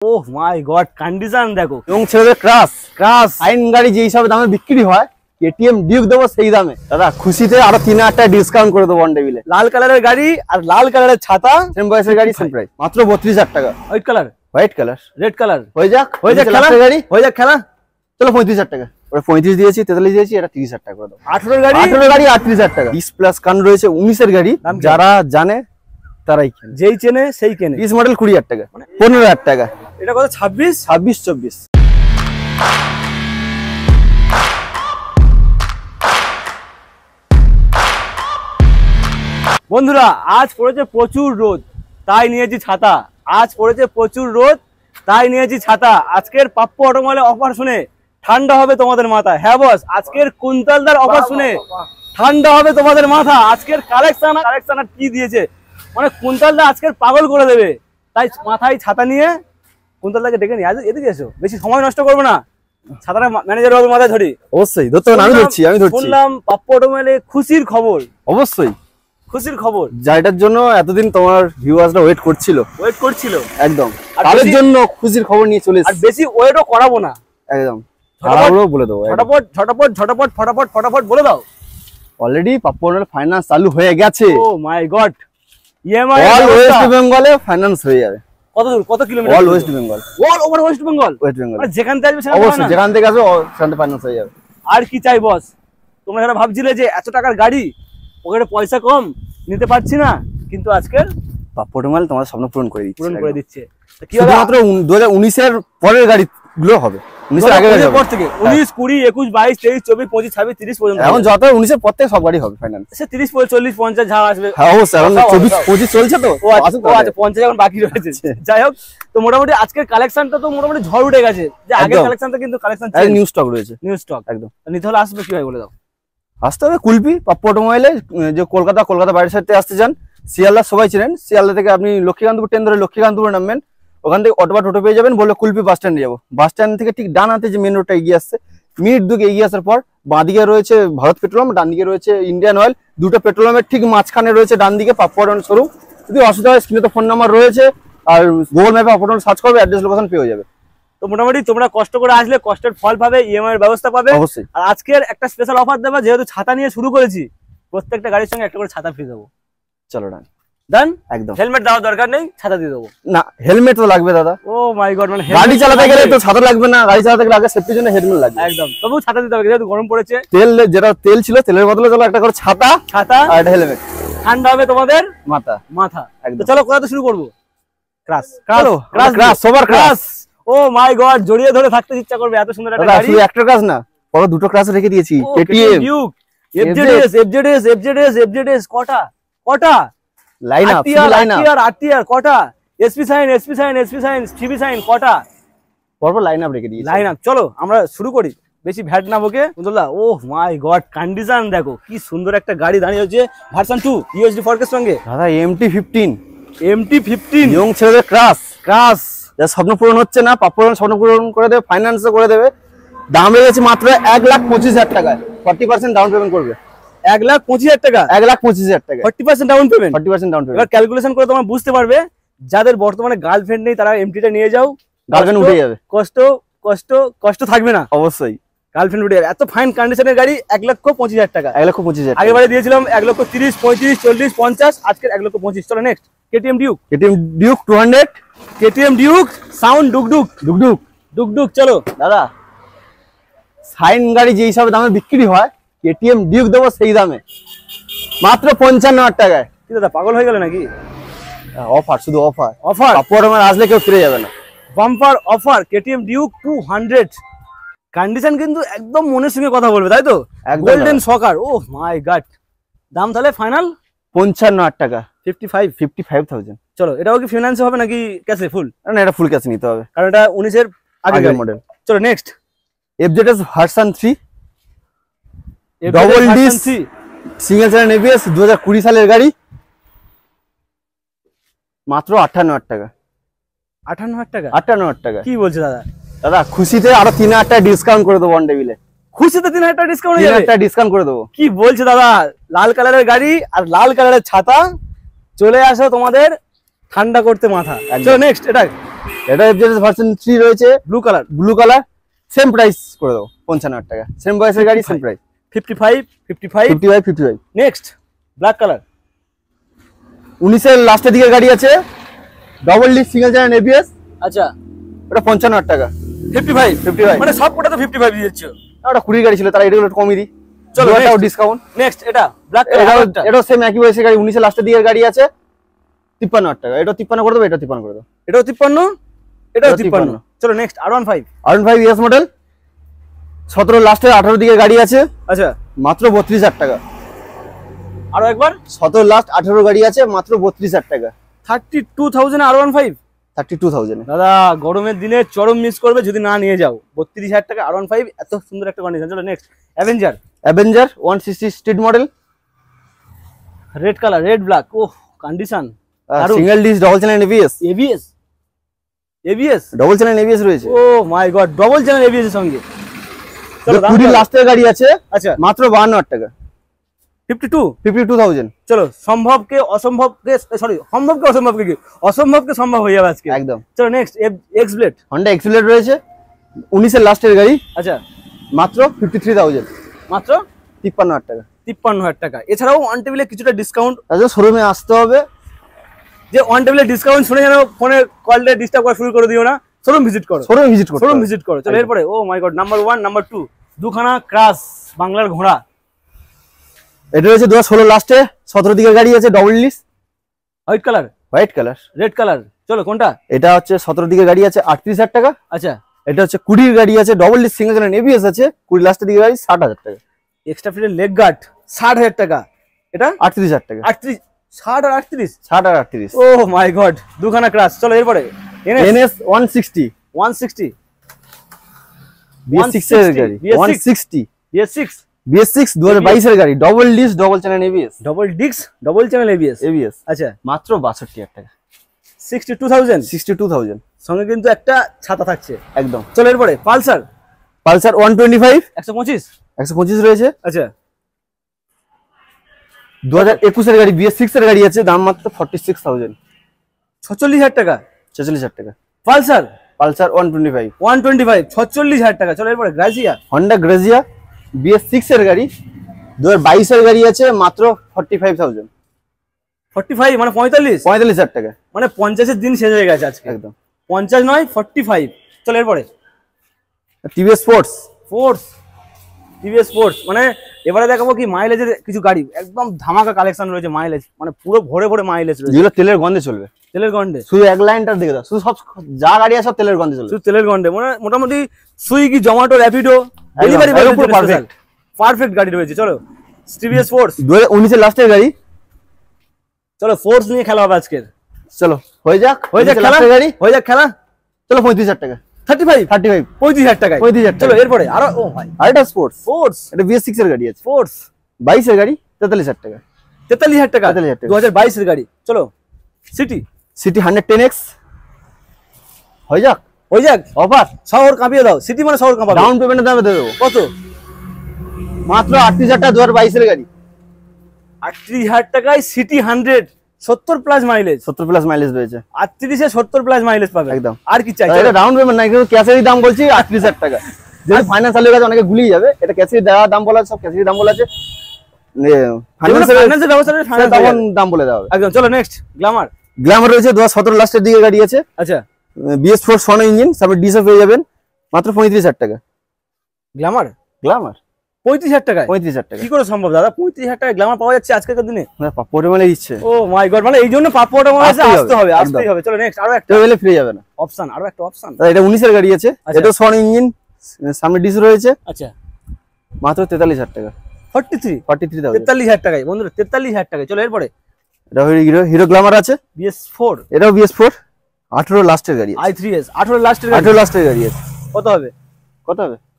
ওহ মাই god, condition দেখো। এবং ছেলেদের ক্রাশ আইন গাড়ি যে হিসাবে দামে বিক্রি হয়, কেটিএম ডিউক দেবো সেই দামে। দাদা খুশিতে আরো 3000 টাকা ডিসকাউন্ট করে দেবো অন টেবিলে। লাল কালারের গাড়ি আর লাল কালারের ছাতা, সেম বয়সের গাড়ি সেম প্রাইস, মাত্র 32000 টাকা। হোয়াইট কালার রেড কালার হয়ে যাক খেলা গাড়ি, হয়ে যাক খেলা। চলো 35000 টাকা। ওরা 35 দিয়েছি, 43 দিয়েছি, এটা 30000 টাকা করে দাও। 18 গাড়ি 38000 টাকা। 20 প্লাস কান রয়েছে 19 এর গাড়ি, যারা জানে তারাই কেনে, যেই চেনে সেই কেনে। 20 মডেল 20000 টাকা, 15000 টাকা। এটা কত? 26 24। বন্ধুরা, আজ পড়েছে প্রচুর রোদ, তাই নিয়েছি ছাতা। আজকের পাপ্পু অটোমোবাইলের অফার শুনে ঠান্ডা হবে তোমাদের মাথা। হ্যাঁ বস, আজকের কুন্তলদার অফার শুনে ঠান্ডা হবে তোমাদের মাথা। আজকের কালেকশন কি দিয়েছে, মানে কুন্তলদা আজকের পাগল করে দেবে। তাই মাথায় ছাতা নিয়ে কুন্তলদাকে ডেকে নিয়ে এদিকে এসো, বেশি সময় নষ্ট করবো না। ছাতাটা ম্যানেজার বাবুর মাথায় ধরি। অবশ্যই ধরতে হবে, আমি ধরছি। শুনলাম পাপ্পু অটোমোবাইলে খুশির খবর। অবশ্যই খুশির খবর, যাইটার জন্য এতদিন তোমার ভিউয়ার্সরা ওয়েট করছিল একদম, তাদের জন্য খুশির খবর নিয়ে চলে এসেছি। আর বেশি ওয়েটও করাবো না, একদম তাড়াহুড়ো বলে দেবো। ঝটাপট বলে দাও। অলরেডি পাপ্পু অটোমোবাইল ফাইন্যান্স চালু হয়ে গেছে। ও my god, EMI all West বেঙ্গলে ফাইন্যান্স হয়ে যাবে। কত দূর, কত kilometre? All West Bengal, all over West Bengal. মানে যেখান থেকে আসবে সেখানে, অবশ্যই যেখান থেকে আসবে সেখানে ফাইন্যান্স হয়ে যাবে। আর কি চাই বস? তোমরা যারা ভাবছিলে যে এত টাকার গাড়ি, ওখানে পয়সা কম, নিতে পারছি না, কিন্তু আজকের পাপ্পু অটোমোবাইল তোমার স্বপ্ন পূরণ করে দিচ্ছে। শুধুমাত্র 2019 এর পরের গাড়িগুলো হবে, 19 এর আগের পর থেকে 19, 20, 21, 22, 23, 24, 25, 26, 30 পর্যন্ত। এখন যত 19 এর পর থেকে সব গাড়ি হবে ফাইন্যান্স। সে 30, 40, 50 যা আসবে। হ্যাঁ অবশ্যই, এখন 24, 25 চলছে তো। আচ্ছা 50 এখন বাকি রয়েছে। যাই হোক, তো মোটামুটি আজকের কালেকশনটা তো মোটামুটি ঝড় উঠে গেছে। যে আগের কালেকশনটা কিন্তু কালেকশন নিউ স্টক রয়েছে, নিউ স্টক একদম। নিতে হলে আসবে কি ভাই বলে দাও। আসতে হবে কুলপি পাপ্পু অটোমোবাইলে, যে কলকাতা বাইরের সাইড থেকে আসতে চান, শিয়ালদা সবাই চিনেন। শিয়ালদা থেকে আপনি লক্ষ্মীকান্তপুর ট্রেন ধরে লক্ষ্মীকান্তপুরে নামবেন, ওখান থেকে অটো বা টোটো পেয়ে যাবেন, বললে কুলপি বাস স্ট্যান্ডে যাবো। বাস স্ট্যান্ড থেকে ঠিক ডান হাতে যে মেন রোডটা এগিয়ে আসছে, মিনিট দুকে এগিয়ে আসার পর বাঁদিকে রয়েছে ভারত পেট্রোলিয়াম, ডান দিকে রয়েছে ইন্ডিয়ান অয়েল। দুটো পেট্রোলিয়ামের ঠিক মাঝখানে রয়েছে ডান দিকে পাপ্পু অটোমোবাইল শোরুম। যদি অসুবিধা হয় স্ক্রিনে তো ফোন নাম্বার রয়েছে, আর গুগল ম্যাপে পাপ্পু অটোমোবাইল সার্চ করবে, অ্যাড্রেস লোকেশন পেয়ে যাবে। তো মোটামুটি তোমরা কষ্ট করে আসলে কষ্টের ফল পাবে, ইএমআই এর ব্যবস্থা পাবে অবশ্যই। আর আজকের একটা স্পেশাল অফার দেবা, যেহেতু ছাতা নিয়ে শুরু করেছি, প্রত্যেকটা গাড়ির সঙ্গে একটা করে ছাতা ফ্রি দেবো। চলো ডান, একদম। হেলমেট দেওয়ার দরকার নেই, ছাতা দিয়ে দেবো। না, হেলমেট তো লাগবে দাদা। ও মাই গড, মানে গাড়ি চালাতে গেলে তো ছাতা লাগবে না? গাড়ি চালাতে গেলে আগে সেফটির জন্য হেলমেট লাগবে। একদম, তবু ছাতা দিতে হবে, যেহেতু গরম পড়েছে। যেটা তেল ছিল, তেলের বদলে চলো একটা করে ছাতা আর একটা হেলমেট। ঠান্ডা হবে তোমাদের মাথা। একদম। চলো কোথা থেকে শুরু করবো? ক্রাশ সবার ক্রাশ। ও মাই গড, জড়িয়ে ধরে থাকতে ইচ্ছা করবে, এত সুন্দর একটা গাড়ি। শুধু একটা ক্রাশ না, বড় দুটো ক্রাশ রেখে দিয়েছি। কেটিএম ডিউক, এফজেডএস কটা লাইনআপ, আরটিআর কটা, এসপি সাইন, সিবি সাইন কটা, পরপর লাইনআপ রেখে দিয়েছি। লাইনআপ। চলো আমরা শুরু করি, বেশি ভ্যাট না বকে। বন্ধুরা, ও মাই গড, কন্ডিশন দেখো, কি সুন্দর একটা গাড়ি দাঁড়িয়ে হচ্ছে ভার্সন 2 ইউএসডি ফরকের সঙ্গে। দাদা MT-15 ইয়ং ছেলেদের ক্রাশ যার স্বপ্ন পূরণ হচ্ছে না, পাপ্পু অটোমোবাইল স্বপ্ন পূরণ করে দেবে, ফাইন্যান্সও করে দেবে। দাম রেখেছে মাত্র 1,25,000 টাকায়। 40% ডাউন পেমেন্ট করবে। 1,25,000 টাকা, 1,25,000 টাকা, 40% ডাউন পেমেন্ট। 40% down payment. এবার ক্যালকুলেশন করে তোমরা বুঝতে পারবে, যাদের বর্তমানে গার্লফ্রেন্ড নেই তারা এমটিটা নিয়ে যাও, গার্লফ্রেন্ড উঠে যাবে, কষ্ট থাকবে না। অবশ্যই গার্লফ্রেন্ড উঠে যাবে। এত ফাইন কন্ডিশনের গাড়ি 1,25,000 টাকা। 1,25,000 আগেবারে দিয়েছিলাম 1,30,000, 35, 40, 50, আজকের 1,25,000। চলো next, KTM Duke 200, KTM Duke sound ডুকডুক। চলো দাদা, সাইন গাড়ি যে হিসাবে দামে বিক্রি হয়, কেটিএম ডিউক দেবো সেই দামে, মাত্র 55,000 টাকায়। কি দাদা পাগল হয়ে গেল নাকি? অফার, শুধু অফার। পাপ্পু অটোমোবাইল আসলে কেউ ফিরে যাবে না। Bumper offer, KTM Duke 200। Condition কিন্তু একদম মনের সঙ্গে কথা বলবে, তাই তো? Golden soccer. O my god, দাম তাহলে ফাইনাল 55,000 টাকা, 55,000। চলো, এটাও কি ফিনান্সে হবে নাকি ক্যাশে ফুল? না, এটা ফুল ক্যাশে নিতে হবে, কারণ এটা 19 এর আগের মডেল। চলো next, FZS version 3 double disc single channel ABS, 2020 সালের গাড়ি, মাত্র 58,000 টাকা। 58,000 টাকা? কি বলছে দাদা? খুশিতে আরো 3,000 টাকা ডিসকাউন্ট করে দেবো অন টেবিলে। খুশিতে 3,000 টাকা ডিসকাউন্ট হয়ে যাবে? 3,000 টাকা ডিসকাউন্ট করে দেবো। কি বলছে দাদা? লাল কালারের গাড়ি আর লাল কালারের ছাতা, চলে আসো তোমাদের ঠান্ডা করতে মাথা। চলো নেক্সট, এটা এটা এফজেড ভার্সন 3 রয়েছে, ব্লু কালার, সেম প্রাইস করে দাও 55,000 টাকা। সেম বয়সের গাড়ি, same price 55। Next black colour, 19 এর লাস্টের দিকে গাড়ি আছে, double disc single channel ABS. আচ্ছা এটা 55,000 টাকা। 55 মানে সব কোটা তো 55 দিয়ে দিচ্ছ। ওটা 20 গাড়ি ছিল, তারা এটা একটু কমই দি। চলো এটাও ডিসকাউন্ট। নেক্সট এটা ব্ল্যাক কালার, এটা সেম একই বয়সের গাড়ি, 19 এর লাস্টের দিকে গাড়ি আছে, 53,000 টাকা। এটা 53 করে দেবো, এটা 53 করে দাও। এটাও 53, এটাও 53। চলো নেক্সট R15 ইএস মডেল, 17 লাস্টের 18 দিকে গাড়ি আছে। আচ্ছা মাত্র 32,000 টাকা। আরো একবার 17 লাস্ট 18 গাড়ি আছে, মাত্র 32,000 টাকা। 32,000 R15। 32,000 দাদা গরমের দিনে চরম মিস করবে যদি না নিয়ে যাও। 32,000 টাকা R15, এত সুন্দর একটা কন্ডিশন। চলো next Avenger 160 street model, red colour, red black. Oh condition single disc double channel ABS double channel ABS রয়েছে। Oh my god, double channel ABS এর সঙ্গে। চলো 20 লাস্টের গাড়ি আছে। আচ্ছা মাত্র 52,000 টাকা। 52,000। চলো সম্ভবকে অসম্ভবকে, সরি সম্ভবকে অসম্ভবকে কি অসম্ভবকে সম্ভব হয়ে যাবে আজকে একদম। চলো next x blade, Honda x blade রয়েছে, 19 এর লাস্টের গাড়ি। আচ্ছা মাত্র 53,000, মাত্র 53,000 টাকা। 53,000 টাকা। এছাড়াও অন টেবিলে কিছুটা ডিসকাউন্ট, তাহলে শোরুমে আসতে হবে। যে অন টেবিলে ডিসকাউন্ট শুনে যেন ফোনে কলটা ডিস্টার্ব করা শুরু করে দিও না, শোরুম ভিজিট করো, শোরুম ভিজিট করো। চলো এরপরে ও মাই গড, নাম্বার 1 নাম্বার 2 দুখানা ক্রাশ বাংলার ঘোড়া। এটা রয়েছে 2016 লাস্টে 17 দিকে গাড়ি আছে, double disc, white colour, red colour. চলো কোনটা? এটা হচ্ছে 17 দিকে গাড়ি আছে, 38,000 টাকা। আচ্ছা এটা হচ্ছে 20 গাড়ি আছে, double disc single channel ABS আছে, 20 লাস্টের দিকে গাড়ি, 60,000 টাকা। এক্সট্রা ফিটের লেগ গার্ড 60,000 টাকা। এটা 38,000 টাকা। 38, 60 আর 38, 60 আর 38। ও মাই গড, দুখানা ক্রাশ। চলো এরপরে এনএস 160 BS6 এর গাড়ি, 160 BS6 2022 এর গাড়ি, double disc double channel ABS, double channel ABS. আচ্ছা মাত্র 62,000 টাকা। 62,000 সঙ্গে কিন্তু একটা ছাতা থাকছে একদম। চলো এরপরে পালসার 125 125 রয়েছে। আচ্ছা 2021 এর গাড়ি, BS6 এর গাড়ি আছে, দাম মাত্র 46,000, 46,000 টাকা। 46,000 টাকা। পালসার 125 46,000 টাকা। চলো এরপরে গ্রাজিয়া, হন্ডা গ্রাজিয়া BS6 এর গাড়ি, 2022 এর গাড়ি আছে, মাত্র 45,000, 45 মানে 45,000 টাকা। মানে 50 এর দিন শেষ হয়ে গেছে আজকে, একদম 50 নয় 45। চলো এরপরে টিভিএস স্পোর্টস, মানে এবারে দেখাবো কি মাইলেজের কিছু গাড়ি, একদম ধামাকা কালেকশন রয়েছে। মাইলেজ মানে পুরো ভরে মাইলেজ রয়েছে, যেগুলো তেলের গন্ধে চলবে। তেলের গন্ধে শুধু এক লাইনটা দেখে দাও, শুধু সব যা গাড়ি আছে সব তেলের গন্ধে চলবে, শুধু তেলের গন্ধে। মানে মোটামুটি Swiggy, Zomato, Rapido delivery perfect গাড়ি রয়েছে। চলো টিভিএস স্পোর্টস 2019 এর লাস্টের গাড়ি। চলো ফোর্স নিয়ে খেলা হবে আজকের। চলো হয়ে যাক খেলা। চলো 35,000 টাকা। 35,000 টাকায় 35,000 টাকা। চলো এরপরে আরো ও ভাই আরেকটা স্পোর্টস, এটা BS6 এর গাড়ি আছে, স্পোর্টস 22 এর গাড়ি, 43,000 টাকা। 43,000 টাকা 2022 এর গাড়ি। চলো সিটি 110X হয়ে যাক অফার, শহর কাঁপিয়ে দাও। সিটি মানে শহর কাঁপাবে। ডাউন পেমেন্টের দামে দিয়ে দেবো। কত? মাত্র 38,000 টাকা 2022 এর গাড়ি। 38,000 টাকায় সিটি 100, 70 প্লাস মাইলেজ রয়েছে। 38 এ 70 প্লাস মাইলেজ পাবে একদম। আর কি চাই? এটা ডাউন পেমেন্ট নাই, কিন্তু ক্যাশেরই দাম বলছি 38,000 টাকা। যদি ফাইন্যান্সিয়ালের কাছে অনেকে গুলিয়ে যাবে, এটা ক্যাশের দাম বলা আছে, সব ক্যাশের দাম বলা আছে, ফাইন্যান্সের ব্যবস্থা তখন দাম বলে দেওয়া হবে একদম। চলো নেক্সট গ্ল্যামার রয়েছে, 2017 লাস্টের দিকে গাড়ি আছে। আচ্ছা BS4 সন ইঞ্জিন, তারপর ডিসে পেয়ে যাবেন মাত্র 35,000 টাকা। গ্ল্যামার 35,000 টাকা। 35,000 টাকা কি করে সম্ভব দাদা? 35,000 টাকা গ্ল্যামার পাওয়া যাচ্ছে আজকের দিনে? না পাপ্পোটা মানে ইচ্ছে। ও মাই গড, মানে এই জন্য পাপ্পোটা মানে আসতেই হবে। চলো নেক্সট আরো একটা হলে ফ্রি যাবে না অপশন, আরো একটা অপশন। এটা 19 এর গাড়ি আছে, এটা সন ইঞ্জিন, সামনে ডিসে রয়েছে। আচ্ছা মাত্র 43,000 টাকা। 43,000 43,000 টাকায় বন্ধুরা, 43,000 টাকায়। চলো এরপরে এটা হিরো গ্ল্যামার আছে, BS4, এটাও BS4 18 লাস্টের গাড়ি, i3s 18 লাস্টের গাড়ি আছে। কত হবে?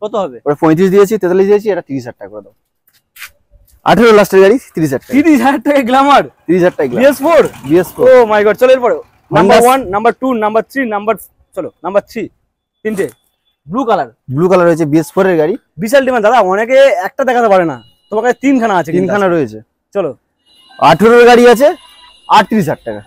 ওটা 35 দিয়েছি, 43 দিয়েছি, এটা 30,000 টাকা করে দাও। 18 লাস্টের গাড়ি, 30,000 টাকা। 30,000 টাকা গ্ল্যামার, 30,000 টাকা BS4। O my god. চলো এরপরে নাম্বার 1, নাম্বার 2, নাম্বার 3, নাম্বার 3 তিনটে ব্লু কালার রয়েছে, BS4 এর গাড়ি। বিশাল ডিমান্ড দাদা, অনেকে একটা দেখাতে পারে না, তোমার কাছে তিনখানা আছে। তিনখানা রয়েছে। চলো 18 এর গাড়ি আছে, 38,000 টাকা।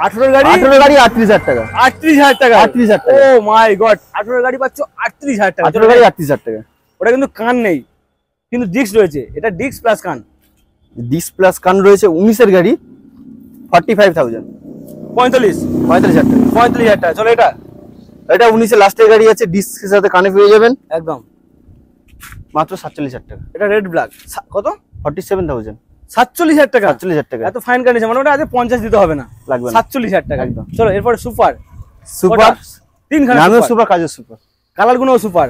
18 গাড়ি 38,000 টাকা। 38,000 টাকা। 38,000 টাকা। ও মাই গড, 18 গাড়ি পাচ্ছ 38,000 টাকা। 18 গাড়ি 38,000 টাকা। ওটা কিন্তু কান নেই, কিন্তু ডিস্ক রয়েছে, এটা ডিস্ক প্লাস কান। ডিস্ক প্লাস কান রয়েছে। 19 এর গাড়ি 45,000। 45,000 টাকা। 45,000 টাকা। চলো এটা 19 এর লাস্টের গাড়ি আছে, ডিস্কের সাথে কানে পেয়ে যাবেন একদম মাত্র 47,000 টাকা। এটা রেড ব্ল্যাক কত? 47,000। 47,000 টাকা। 47,000 টাকা। এত ফাইন কন্ডিশন, মানে ওটা আজ 50 দিতে হবে না, লাগবে না। 47,000 টাকা একদম। চলো এরপরে সুপার। সুপার তিনখানা নামেও সুপার, কাজেও সুপার, কালার গুলো সুপার,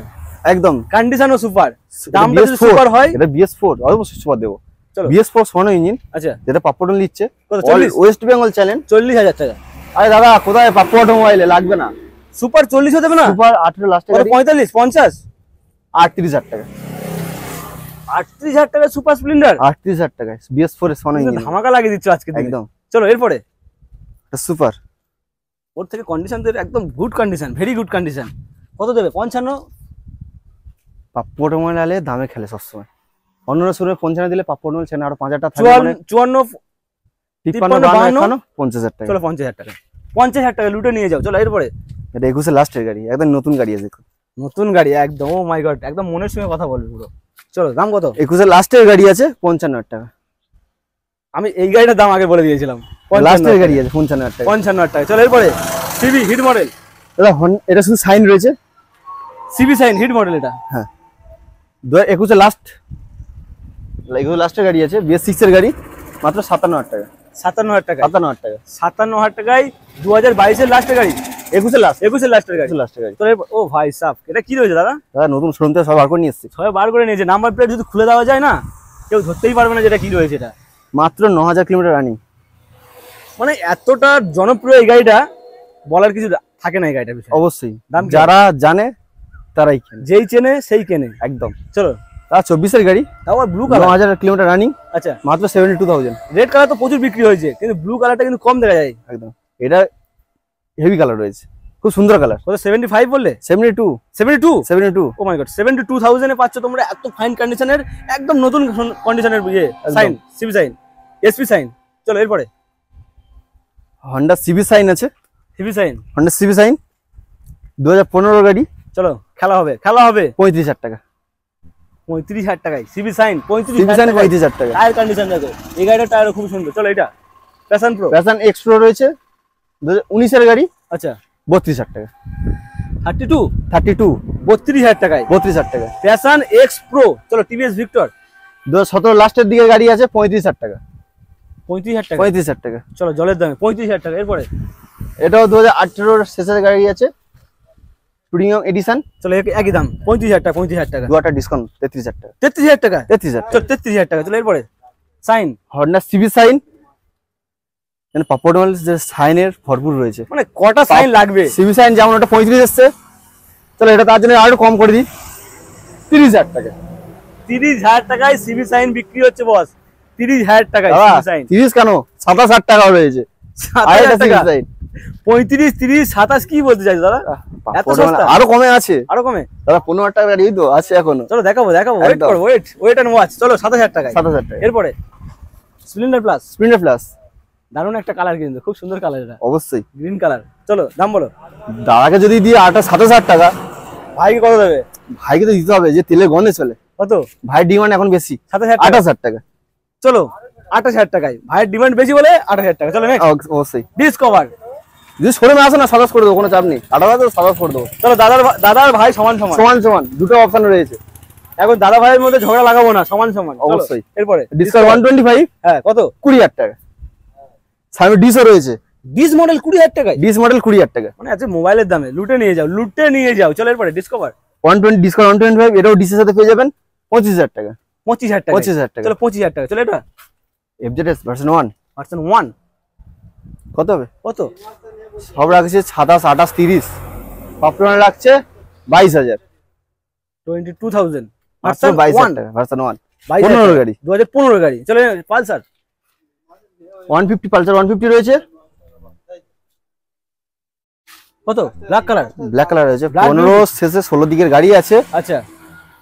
একদটা কন্ডিশনও সুপার। দামটা যদি সুপার হয়, এটা BS4 অবশ্যই সুপার দেবো। চলো BS4 সোনো ইঞ্জিন, আচ্ছা যেটা পাপ্পটন নিচ্ছে, কত? 40? West Bengal challenge. 40,000 টাকা। আরে দাদা কোথায় পাপ্পু অটোমোবাইলে, লাগবে না। সুপার 40 হতে হবে না? সুপার 18 লাস্টের গাড়ি 45 50 38,000 টাকা। 38,000 টাকা সুপার স্প্লেন্ডার। 38,000 টাকা BS4 এর সোনো ইঞ্জিন, ধামাকা লাগিয়ে দিচ্ছ আজকে দিনে। একদম। চলো এরপরে সুপার, ওর থেকে কন্ডিশন তো একদম good condition, very good condition. কত দেবে? 55। পাপ্পু অটোমোবাইল আলে দামে খেলে সবসময়। অন্যরা শুরু 55 দিলে পাপ্পু অটোমোবাইল ছেড়ে আরো 5,000 টাকা 54 53 52 50,000 টাকা। চলো 50,000 টাকা। 50,000 টাকা লুটে নিয়ে যাও। চলো এরপরে এটা 21 লাস্টের গাড়ি, একদম নতুন গাড়ি আছে, দেখুন নতুন গাড়ি একদম। ও মাই গড, একদম মনের সঙ্গে কথা বলবে পুরো। চলো দাম কত? 21 লাস্টের গাড়ি আছে 55,000 টাকা। আমি এই গাড়িটার দাম আগে বলে দিয়েছিলাম, লাস্টের গাড়ি আছে 55,000 টাকা। 55,000 টাকা। চলো এরপরে সিবি হিট মডেল। এটা শুধু সাইন রয়েছে, সিবি সাইন হিট মডেল এটা। হ্যাঁ 21 লাস্ট, 21 লাস্টের গাড়ি আছে, BS6 এর গাড়ি, মাত্র 57,000 টাকা। 57,000 টাকা। 57,000 টাকা। 57,000 টাকায় 2022 এর লাস্টের গাড়ি, 21 লাস্ট, 21 এর লাস্টের গাড়ি। লাস্টের গাড়ি। তো ও ভাই সাব, এটা কি রয়েছে দাদা? দাদা নতুন শোরুম থেকে সব বার করে নিয়ে এসেছি। সবাই বার করে নিয়েছে। নাম্বার প্লেট যদি খুলে দেওয়া যায় না, কেউ ধরতেই পারবে না যেটা কি রয়েছে। এটা মাত্র 9,000 কিলোমিটার রানিং। মানে এতটা জনপ্রিয় এই গাড়িটা, বলার কিছু থাকে না এই গাড়িটার বিষয়ে। অবশ্যই দাম যারা জানে তারাই কেনে, যেই চেনে সেই কেনে একদম। চলো তার 24 এর গাড়ি, তাও ব্লু কালার, 9,000 কিলোমিটার রানিং, আচ্ছা মাত্র 72,000। রেড কালার তো প্রচুর বিক্রি হয়েছে, কিন্তু ব্লু কালারটা কিন্তু কম দেখা যায়। একদম, এটা হেভি কালার রয়েছে, খুব সুন্দর কালার। কত? 75 বললে? 72। ও মাই গড, 72,000 এ পাচ্ছ তোমরা এত ফাইন কন্ডিশনের, একদম নতুন কন্ডিশনের Shine, CB Shine, SP Shine. চলো এরপরে হন্ডা সিবি সাইন আছে, CB Shine, Honda CB Shine 2015 গাড়ি। চলো খেলা হবে, খেলা হবে। 35,000 টাকা। 35,000 টাকায় সিবি সাইন, সিবি সাইন 35,000 টাকা। টায়ার কন্ডিশন দেখো, এই গাড়িটার টায়ার খুব সুন্দর। চলো এটা passion pro, passion x pro রয়েছে 2019 এর গাড়ি, আচ্ছা 32,000 টাকা। 32 32 টাকায় 32,000 টাকা। Passion x pro. চলো টিভিএস ভিক্টর 2017 লাস্টের দিকে গাড়ি আছে 35,000 টাকা। 35,000 টাকা। 35,000 টাকা। চলো জলের দামে 35,000 টাকা। এরপরে এটাও 2018 শেষের গাড়ি আছে, প্রিমিয়াম এডিশন। চলো একই দাম 35,000 টাকা। 35,000 টাকা, 2টা ডিসকাউন্ট 33,000 টাকা। 33,000 টাকা। 33,000 চলো 33,000 টাকা। চলো এরপরে সাইন, হন্ডা সিবি সাইন। মানে পাপড় যে সাইনের ভরপুর রয়েছে, মানে কটা সাইন লাগবে? সিবি সাইন যেমন ওটা 35 এসছে, চলো এটা তার জন্য আরো কম করে দিই, 30,000 টাকা। 30,000 টাকায় সিবি সাইন বিক্রি হচ্ছে বস। 30,000 টাকায় সিবি সাইন। 30 কেন, 27,000 টাকা রয়েছে। 27,000 টাকা। 35 30 27 কি বলতে চাইছো দাদা? এত সস্তা? আরো কমে আছে, আরো কমে? দাদা 15,000 টাকা গাড়ি তো আছে এখনো। চলো দেখাবো, ওয়েট করো, ওয়েট এন্ড ওয়াচ। চলো 27,000 টাকায়। 27,000 টাকা। এরপরে স্প্লেন্ডার প্লাস। স্প্লেন্ডার প্লাস দারুণ একটা কালার, কিন্তু খুব সুন্দর কালার এটা, অবশ্যই গ্রিন কালার। চলো দাম বলো। দাদাকে যদি দিয়ে 27,000 টাকা, ভাইকে কত দেবে? ভাইকে তো দিতে হবে, যে তেলে গনে চলে। কত? ভাই ডিমান্ড এখন বেশি, 27,000 টাকা। চলো 28,000 টাকায়, ভাইয়ের ডিমান্ড বেশি বলে 28,000 টাকা। চলো নেক্সট অবশ্যই ডিসকভার। যদি শোরুমে আসো না, সাজেস্ট করে দেবো, কোনো চাপ নেই। 28,000 সাজেস্ট করে দেবো। চলো দাদার ভাই সমান সমান, সমান দুটো অপশন রয়েছে। এখন দাদা ভাইয়ের মধ্যে ঝগড়া লাগাবো না, সমান সমান। অবশ্যই। এরপরে ডিসকভার 125, হ্যাঁ কত? 20,000 টাকা। সামনে ডিসও রয়েছে, ডিস মডেল 20,000 টাকায়। ডিস মডেল 20,000 টাকা। মানে আছে মোবাইলের দামে লুটে নিয়ে যাও। চলো এরপরে ডিসকভার 120, ডিসকভার 125, এটাও ডিসের সাথে পেয়ে যাবেন 25,000 টাকা। 25,000 টাকা। 25,000 টাকা। চলো 25,000 টাকা। চলো এটা FZS ভার্সন 1 কত হবে? কত? সব রাখছে 27, 28, 30, পপকর্ন রাখছে 22,000। 22,000 মাত্র 22,000 টাকা ভার্সন 1, 15 গাড়ি, 2015 গাড়ি। চলো পালসার 150, পালসার 150 রয়েছে। কত? ব্ল্যাক কালার রয়েছে। 15 শেষে 16 দিকের গাড়ি আছে, আচ্ছা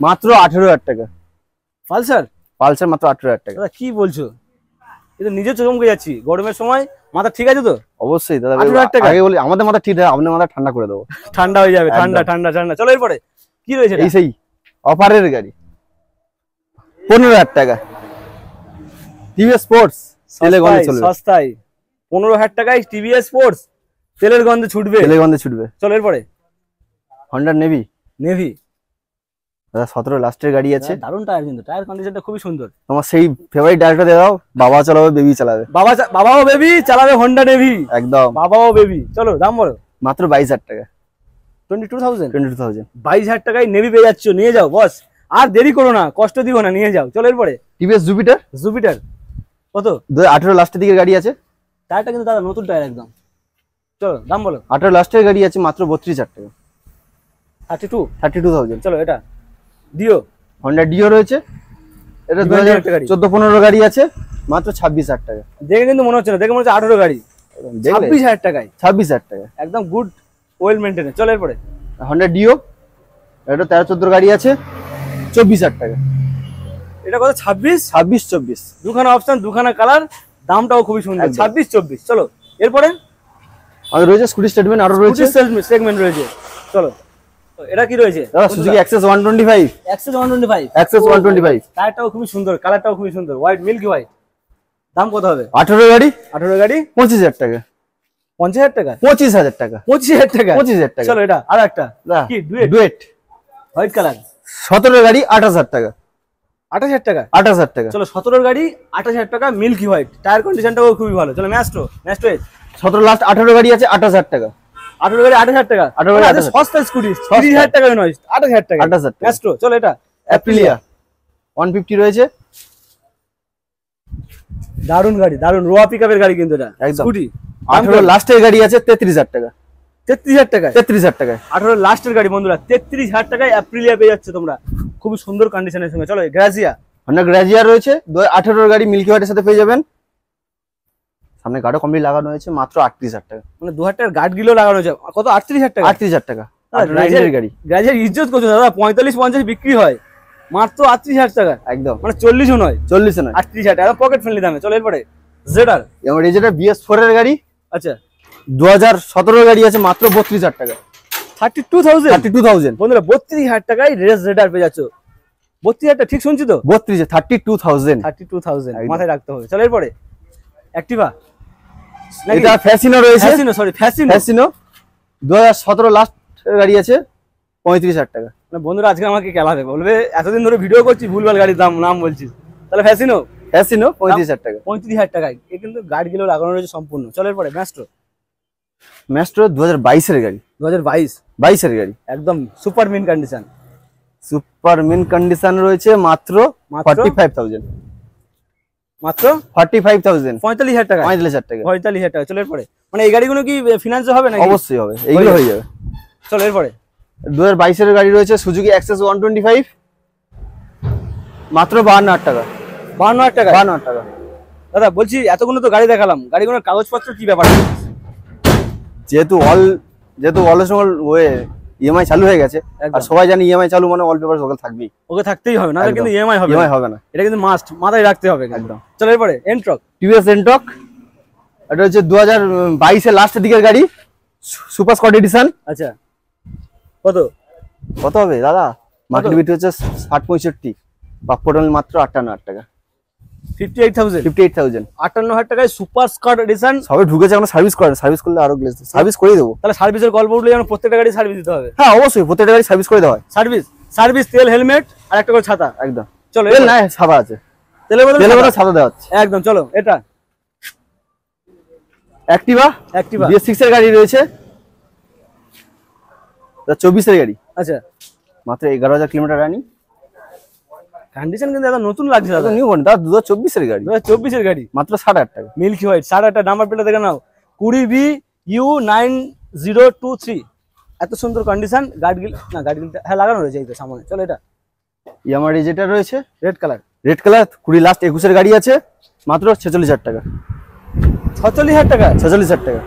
মাত্র 18,000 টাকা। পালসার মাত্র 18,000 টাকা। দাদা কি বলছো? কিন্তু নিজে চমকে যাচ্ছি গরমের সময়। মাথা ঠিক আছে তো? অবশ্যই দাদা, 18,000 টাকা। আগে বলি আমাদের মাথা ঠিক আছে, আপনার মাথা ঠান্ডা করে দেবো। ঠান্ডা হয়ে যাবে, ঠান্ডা ঠান্ডা ঠান্ডা। চলো এরপরে কি রয়েছে? এই সেই অফারের গাড়ি 15,000 টাকা টিভিএস স্পোর্টস, তেলে গন্ধে চলবে। সস্তায় 15,000 টাকায় টিভিএস স্পোর্টস, তেলের গন্ধে ছুটবে, তেলে গন্ধে ছুটবে। চলো এরপরে হন্ডা নেভি নেভি। দাদা 17 লাস্টের গাড়ি আছে। দারুণ টায়ার, কিন্তু টায়ার কন্ডিশনটা খুবই সুন্দর। তোমার সেই ফেভারিট ডাইরেক্টর দিয়ে দাও, বাবা চালাবে বেবি চালাবে। বাবাও বেবি চালাবে হন্ডা নেভি, একদম বাবাও বেবি। চলো দাম বলো। মাত্র 22,000 টাকা। 22,000 22,000 টাকায় নেভি পেয়ে যাচ্ছ, নিয়ে যাও বস। আর দেরি করো না, কষ্ট দিও না, নিয়ে যাও। চলো এরপরে টিভিএস জুপিটার কত? 2018 লাস্টের দিকের গাড়ি আছে। টায়ারটা কিন্তু দাদা নতুন টায়ার একদম। চলো দাম বলো। 18 লাস্টের গাড়ি আছে, মাত্র 32,000 টাকা। 32,000। চলো এটা দিও। হন্ডা ডিও রয়েছে, এটা 2014-15 গাড়ি আছে, মাত্র 26,000 টাকা। দেখে কিন্তু মনে হচ্ছে না, দেখে মনে হচ্ছে 18 গাড়ি। 26,000 টাকায়, 26,000 টাকা একদম গুড ওয়েল মেইনটেইন। চলো এরপরে হন্ডা ডিও, এটা 13-14 গাড়ি আছে, 24,000 টাকা। এটা কত? 26-24 দুখানা অপশন, দুখানা কালার, দামটাও খুবই সুন্দর। 26-24। চলো এরপরে আমাদের রয়েছে স্কুটি স্টেটমেন্ট, আরো রয়েছে সেগমেন্ট রয়েছে। চলো এটা কি রয়েছে? দাদা সুজুকি অ্যাক্সেস 125। অ্যাক্সেস 125 টায়ারটাও খুবই সুন্দর, কালারটাও খুবই সুন্দর, হোয়াইট মিল্কি হোয়াইট। দাম কত হবে? 18 গাড়ি 25,000 টাকা। 50,000 টাকা 25,000 টাকা 25,000 টাকা 25,000 টাকা। চলো এটা আর একটা কি ডুয়েট হোয়াইট কালার 17 গাড়ি 28,000 টাকা। 28,000 টাকা 28,000 টাকা। চলো 17 গাড়ি 28,000 টাকা, মিল্কি হোয়াইট, টায়ার কন্ডিশনটাও খুবই ভালো। চলো ম্যাস্ট্রো 17 লাস্ট 18 গাড়ি আছে 28,000 টাকা। 18 গাড়ি 28,000 টাকা। 18 গাড়ি 28,000 সস্তা স্কুটি, 30,000 টাকা নয়, 28,000 টাকা 28,000 টাকা। ম্যাস্ট্রো। চলো এটা অ্যাপ্রিলিয়া 150 রয়েছে, দারুন গাড়ি, দারুন রোয়া পিকআপের গাড়ি কিন্তু এটা একদম স্কুটি। 18 লাস্টের গাড়ি আছে 33,000 টাকা। 33,000 টাকা 33,000 টাকায় 18 লাস্টের গাড়ি বন্ধুরা, 33,000 টাকায় অ্যাপ্রিলিয়া পেয়ে যাচ্ছে তোমরা, খুবই সুন্দর কন্ডিশনের সঙ্গে। চলো গ্রাজিয়া, হন্ডা গ্রাজিয়া রয়েছে 2018 গাড়ি, মিল্কি হোয়াইটের সাথে পেয়ে যাবেন। সামনে গাড়ি কমপ্লিট লাগানো হয়েছে, মাত্র 38,000 টাকা। মানে 2,000 টাকার গার্ড গিলো লাগানো হয়েছে। কত? 38,000 টাকা 38,000 টাকা গ্রাজিয়ার গাড়ি। গ্রাজিয়ার ইজ্জত করছো দাদা, 45-50 বিক্রি হয়, মাত্র 38,000 টাকা। একদম মানে 40ও নয়, 40 নয়, 38,000 টাকা, পকেট ফ্রেন্ডলি দামে। চলো এরপরে জেডার। এবং রেজেটার BS4 এর গাড়ি, আচ্ছা 2017 গাড়ি আছে, মাত্র 32,000 টাকা। 32,000 বন্ধুরা, 32,000 টাকায় রেস জেডার পেয়ে যাচ্ছ। 32,000 টাকা ঠিক শুনছি তো? 32,000 মাথায় রাখতে হবে। চলো এরপরে অ্যাক্টিভা, এটা ফ্যাসিনো রয়েছে, ফ্যাসিনো 2017 লাস্ট গাড়ি আছে, 35,000 টাকা। বন্ধুরা আজকে আমাকে খেলাবে, বলবে এতদিন ধরে ভিডিও করছি ভুলভাল গাড়ির নাম বলছিস। তাহলে ফ্যাসিনো 35,000 টাকা। 35,000 টাকায় এ কিন্তু গাড়িগুলো লাগানো রয়েছে সম্পূর্ণ। চলো এরপরে ম্যাস্ট্রো 2022 এর গাড়ি, 22 এর গাড়ি, একদম super mint condition. Super mint condition রয়েছে, মাত্র 45,000। মাত্র 45,000 45,000 টাকা 45,000 টাকা 45,000 টাকা। চলো এরপরে, মানে এই গাড়িগুলো কি ফিনান্সে হবে না? অবশ্যই হবে, এইগুলো হয়ে যাবে। চলো এরপরে 2022 এর গাড়ি রয়েছে, সুজুকি অ্যাক্সেস 125, মাত্র 52,000 টাকা। 52,000 টাকা 52,000 টাকা। দাদা বলছি এতগুলো তো গাড়ি দেখালাম, গাড়িগুলোর কাগজপত্র কি ব্যাপার? যেহেতু অল সময় ইএমআই চালু হয়ে গেছে, আর সবাই জানি ইএমআই চালু মানে অল পেপার ওকে থাকবেই, ওকে থাকতেই হবে, না কিন্তু ইএমআই হবে না, এটা কিন্তু মাস্ট মাথায় রাখতে হবে একদম। চলো এরপরে এন্ট্রক, টিভিএস এন্ট্রক, এটা হচ্ছে 2022 এর লাস্টের দিকের গাড়ি, সুপার স্কট এডিশন। আচ্ছা কত হবে দাদা? মার্কেট বিট হচ্ছে 60-65, পাপ্পটল মাত্র 58,000 টাকা। 58,000 58,000 টাকায় সুপার স্কট এডিশন। সবে ঢুকেছে, এখন সার্ভিস করলে আরো গ্লেজ সার্ভিস করে দেবো। তাহলে সার্ভিসের গল্প উঠলে যেন প্রত্যেকটা গাড়ি সার্ভিস দিতে হবে। হ্যাঁ অবশ্যই, প্রত্যেকটা গাড়ি সার্ভিস করে দেওয়া হয়। সার্ভিস তেল, হেলমেট আর একটা করে ছাতা। একদম। চলো তেল নাই, ছাতা আছে, তেলের বদলে ছাতা দেওয়া হচ্ছে একদম। চলো এটা অ্যাক্টিভা BS6 এর গাড়ি রয়েছে, 24 এর গাড়ি। আচ্ছা মাত্র 11,000 কিলোমিটার রানিং। কন্ডিশন কিন্তু দাদা নতুন লাগছে দাদা, নিউ দাদা 2024 এর গাড়ি, 2024 এর গাড়ি, মাত্র 60,000 টাকা। মিল্কি হোয়াইট 60,000 নাম্বার প্লেটটা দেখে নাও, 20BU9023। এত সুন্দর কন্ডিশন। গাড়িগুলো হ্যাঁ লাগানো রয়েছে এই তো সামনে। চলো এটা ইয়ামাহা যেটা রয়েছে রেড কালার 20 লাস্ট 21 এর গাড়ি আছে, মাত্র 46,000 টাকা। 46,000 টাকা 46,000 টাকা।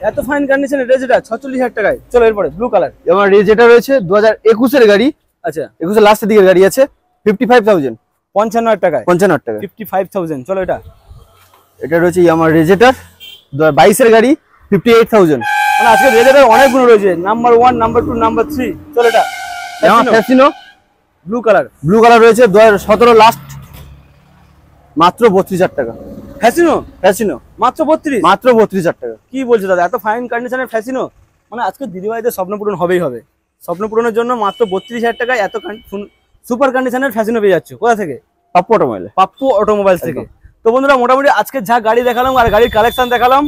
এত ফাইন কন্ডিশনের রেজেটা 46,000 টাকায়। চলো এরপরে ব্লু কালার, ইয়ামাহা যেটা রয়েছে 2021 এর গাড়ি। আচ্ছা 21 এর লাস্টের দিকের গাড়ি আছে, 55,000 55,000 টাকায় 55,000 টাকা 55,000। চলো এটা এটা রয়েছে আমার রেজেটার 22 এর গাড়ি 58,000। মানে আজকে রেজাল্টের অনেকগুলো রয়েছে, নাম্বার 1, নাম্বার 2, নাম্বার 3। চল এটা Fascino blue colour, blue colour রয়েছে 2017 লাস্ট, মাত্র 32,000 টাকা। ফ্যাসিনো মাত্র 32? মাত্র 32,000 টাকা। কি বলছো দাদা, এত ফাইন কন্ডিশনের ফ্যাসিনো? মানে আজকে দিদিভাইদের স্বপ্ন পূরণ হবেই হবে। স্বপ্ন পূরণের জন্য মাত্র 32,000 টাকায় এত সুপার কন্ডিশনের ফ্যাসিনো পেয়ে যাচ্ছ। কোথা থেকে? পাপ্পু অটোমোবাইল, পাপ্পু অটোমোবাইলস থেকে। তো বন্ধুরা মোটামুটি আজকে যা গাড়ি দেখালাম আর গাড়ির কালেকশন দেখালাম,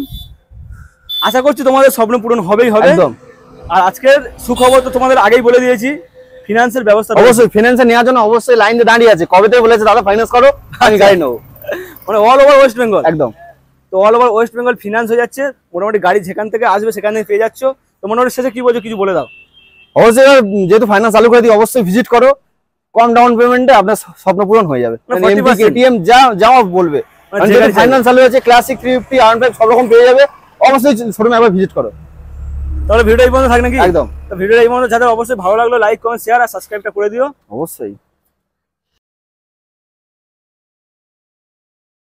আশা করছি তোমাদের স্বপ্ন পূরণ হবেই হবে। একদম। আর আজকের সুখবর তো তোমাদের আগেই বলে দিয়েছি, ফিনান্সের ব্যবস্থা অবশ্যই ফিনান্সে নেওয়ার জন্য অবশ্যই লাইনে দাঁড়িয়ে আছে, কবে থেকে বলেছে দাদা ফাইন্যান্স করো, আমি গাড়ি নেবো। মানে অল ওভার ওয়েস্ট বেঙ্গল। একদম। তো all over West Bengal finance হয়ে যাচ্ছে, মোটামুটি গাড়ি যেখান থেকে আসবে সেখান থেকে পেয়ে যাচ্ছ। তো মোটামুটি শেষে কি বলছো, কিছু বলে দাও। অবশ্যই যেহেতু ফাইন্যান্স চালু করে দিই, অবশ্যই ভিজিট করো, কম ডাউন পেমেন্টে আপনার স্বপ্ন পূরণ হয়ে যাবে। এটিএম যা বলবে, ফাইন্যান্স চালু হয়েছে, ক্লাসিক 350 R5 সব রকম পেয়ে যাবে। অবশ্যই শোরুমে একবার ভিজিট করো। তাহলে ভিডিও এই পর্যন্ত থাক নাকি? একদম। তো ভিডিও এই পর্যন্ত, যাদের অবশ্যই ভালো লাগলো লাইক কমেন্ট শেয়ার আর সাবস্ক্রাইবটা করে দিও অবশ্যই।